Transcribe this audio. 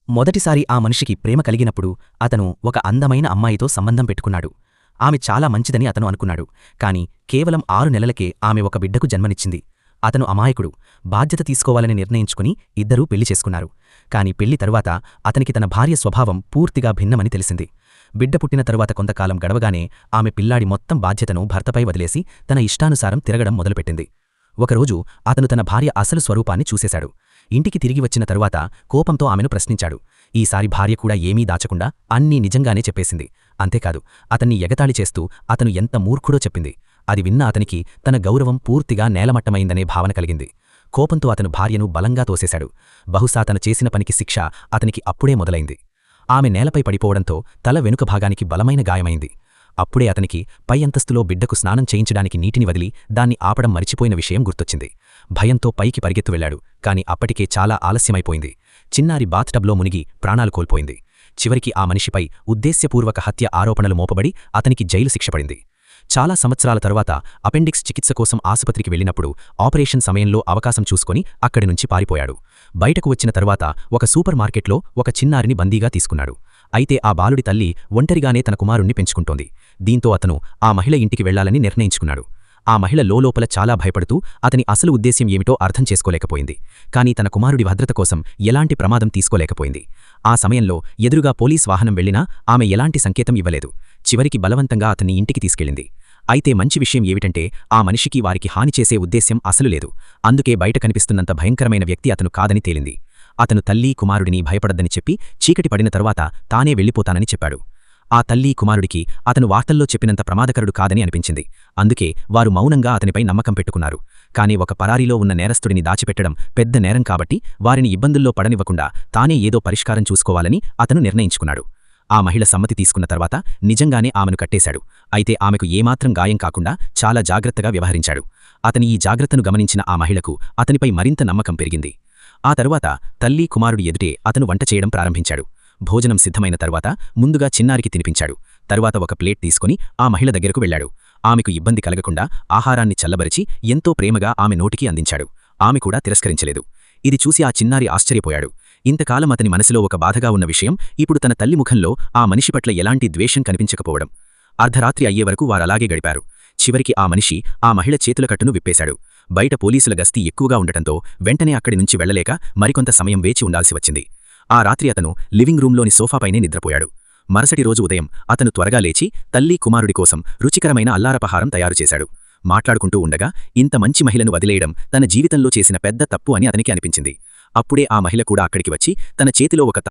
మొదటిసారి ఆ మనిషికి ప్రేమ కలిగినప్పుడు అతను ఒక అందమైన అమ్మాయితో సంబంధం పెట్టుకున్నాడు. ఆమె చాలా మంచిదని అతను అనుకున్నాడు. కాని కేవలం 6 నెలలకే ఆమె ఒక బిడ్డకు జన్మనిచ్చింది. అతను అమాయకుడు, బాధ్యత తీసుకోవాలని నిర్ణయించుకుని ఇద్దరూ పెళ్లి చేసుకున్నారు. కాని పెళ్లి తరువాత అతనికి తన భార్య స్వభావం పూర్తిగా భిన్నమని తెలిసింది. బిడ్డ పుట్టిన తరువాత కొంతకాలం గడవగానే ఆమె పిల్లాడి మొత్తం బాధ్యతను భర్తపై వదిలేసి తన ఇష్టానుసారం తిరగడం మొదలుపెట్టింది. ఒకరోజు అతను తన భార్య అసలు స్వరూపాన్ని చూసేశాడు. ఇంటికి తిరిగి వచ్చిన తరువాత కోపంతో ఆమెను ప్రశ్నించాడు. ఈసారి భార్య కూడా ఏమీ దాచకుండా అన్నీ నిజంగానే చెప్పేసింది. అంతేకాదు, అతన్ని ఎగతాళి చేస్తూ అతను ఎంత మూర్ఖుడో చెప్పింది. అది విన్న అతనికి తన గౌరవం పూర్తిగా నేలమట్టమైందనే భావన కలిగింది. కోపంతో అతను భార్యను బలంగా తోసేశాడు. బహుశా తను చేసిన పనికి శిక్ష అతనికి అప్పుడే మొదలైంది. ఆమె నేలపై పడిపోవడంతో తల వెనుక భాగానికి బలమైన గాయమైంది. అప్పుడే అతనికి పై అంతస్తులో బిడ్డకు స్నానం చేయించడానికి నీటిని వదిలి దాన్ని ఆపడం మరిచిపోయిన విషయం గుర్తొచ్చింది. భయంతో పైకి పరిగెత్తు వెళ్లాడు. కాని అప్పటికే చాలా ఆలస్యమైపోయింది. చిన్నారి బాత్టబ్లో మునిగి ప్రాణాలు కోల్పోయింది. చివరికి ఆ మనిషిపై ఉద్దేశ్యపూర్వక హత్య ఆరోపణలు మోపబడి అతనికి జైలు శిక్ష పడింది. చాలా సంవత్సరాల తరువాత అపెండిక్స్ చికిత్స కోసం ఆసుపత్రికి వెళ్లినప్పుడు ఆపరేషన్ సమయంలో అవకాశం చూసుకొని అక్కడి నుంచి పారిపోయాడు. బయటకు వచ్చిన తరువాత ఒక సూపర్ మార్కెట్లో ఒక చిన్నారిని బందీగా తీసుకున్నాడు. అయితే ఆ బాలుడి తల్లి ఒంటరిగానే తన కుమారుణ్ణి పెంచుకుంటోంది. దీంతో అతను ఆ మహిళ ఇంటికి వెళ్లాలని నిర్ణయించుకున్నాడు. ఆ మహిళ లోలోపల చాలా భయపడుతూ అతని అసలు ఉద్దేశ్యం ఏమిటో అర్థం చేసుకోలేకపోయింది. కాని తన కుమారుడి భద్రత కోసం ఎలాంటి ప్రమాదం తీసుకోలేకపోయింది. ఆ సమయంలో ఎదురుగా పోలీస్ వాహనం వెళ్లినా ఆమె ఎలాంటి సంకేతం ఇవ్వలేదు. చివరికి బలవంతంగా అతన్ని ఇంటికి తీసుకెళ్ళింది. అయితే మంచి విషయం ఏమిటంటే ఆ మనిషికి వారికి హాని చేసే ఉద్దేశ్యం అసలు లేదు. అందుకే బయట కనిపిస్తున్నంత భయంకరమైన వ్యక్తి అతను కాదని తేలింది. అతను తల్లి కుమారుడిని భయపడద్దని చెప్పి చీకటి పడిన తరువాత తానే వెళ్లిపోతానని చెప్పాడు. ఆ తల్లి కుమారుడికి అతను వార్తల్లో చెప్పినంత ప్రమాదకరుడు కాదని అనిపించింది. అందుకే వారు మౌనంగా అతనిపై నమ్మకం పెట్టుకున్నారు. కాని ఒక పరారీలో ఉన్న నేరస్తుడిని దాచిపెట్టడం పెద్ద నేరం కాబట్టి వారిని ఇబ్బందుల్లో పడనివ్వకుండా తానే ఏదో పరిష్కారం చూసుకోవాలని అతను నిర్ణయించుకున్నాడు. ఆ మహిళ సమ్మతి తీసుకున్న తర్వాత నిజంగానే ఆమెను కట్టేశాడు. అయితే ఆమెకు ఏమాత్రం గాయం కాకుండా చాలా జాగ్రత్తగా వ్యవహరించాడు. అతని ఈ జాగ్రత్తను గమనించిన ఆ మహిళకు అతనిపై మరింత నమ్మకం పెరిగింది. ఆ తరువాత తల్లి కుమారుడి ఎదుటే అతను వంట చేయడం ప్రారంభించాడు. భోజనం సిద్ధమైన తరువాత ముందుగా చిన్నారికి తినిపించాడు. తరువాత ఒక ప్లేట్ తీసుకుని ఆ మహిళ దగ్గరకు వెళ్లాడు. ఆమెకు ఇబ్బంది కలగకుండా ఆహారాన్ని చల్లబరిచి ఎంతో ప్రేమగా ఆమె నోటికి అందించాడు. ఆమె కూడా తిరస్కరించలేదు. ఇది చూసి ఆ చిన్నారి ఆశ్చర్యపోయాడు. ఇంతకాలం అతని మనసులో ఒక బాధగా ఉన్న విషయం ఇప్పుడు తన తల్లి ముఖంలో ఆ మనిషి పట్ల ఎలాంటి ద్వేషం కనిపించకపోవడం. అర్ధరాత్రి అయ్యే వరకు వారలాగే గడిపారు. చివరికి ఆ మనిషి ఆ మహిళ చేతుల కట్టును విప్పేశాడు. బయట పోలీసుల గస్తీ ఎక్కువగా ఉండటంతో వెంటనే అక్కడి నుంచి వెళ్లలేక మరికొంత సమయం వేచి ఉండాల్సి వచ్చింది. ఆ రాత్రి అతను లివింగ్ రూంలోని సోఫాపైనే నిద్రపోయాడు. మరుసటి రోజు ఉదయం అతను త్వరగా లేచి తల్లి కుమారుడి కోసం రుచికరమైన అల్లారపహారం తయారుచేశాడు. మాట్లాడుకుంటూ ఉండగా ఇంత మంచి మహిళను వదిలేయడం తన జీవితంలో చేసిన పెద్ద తప్పు అని అతనికి అనిపించింది. అప్పుడే ఆ మహిళ కూడా అక్కడికి వచ్చి తన చేతిలో ఒక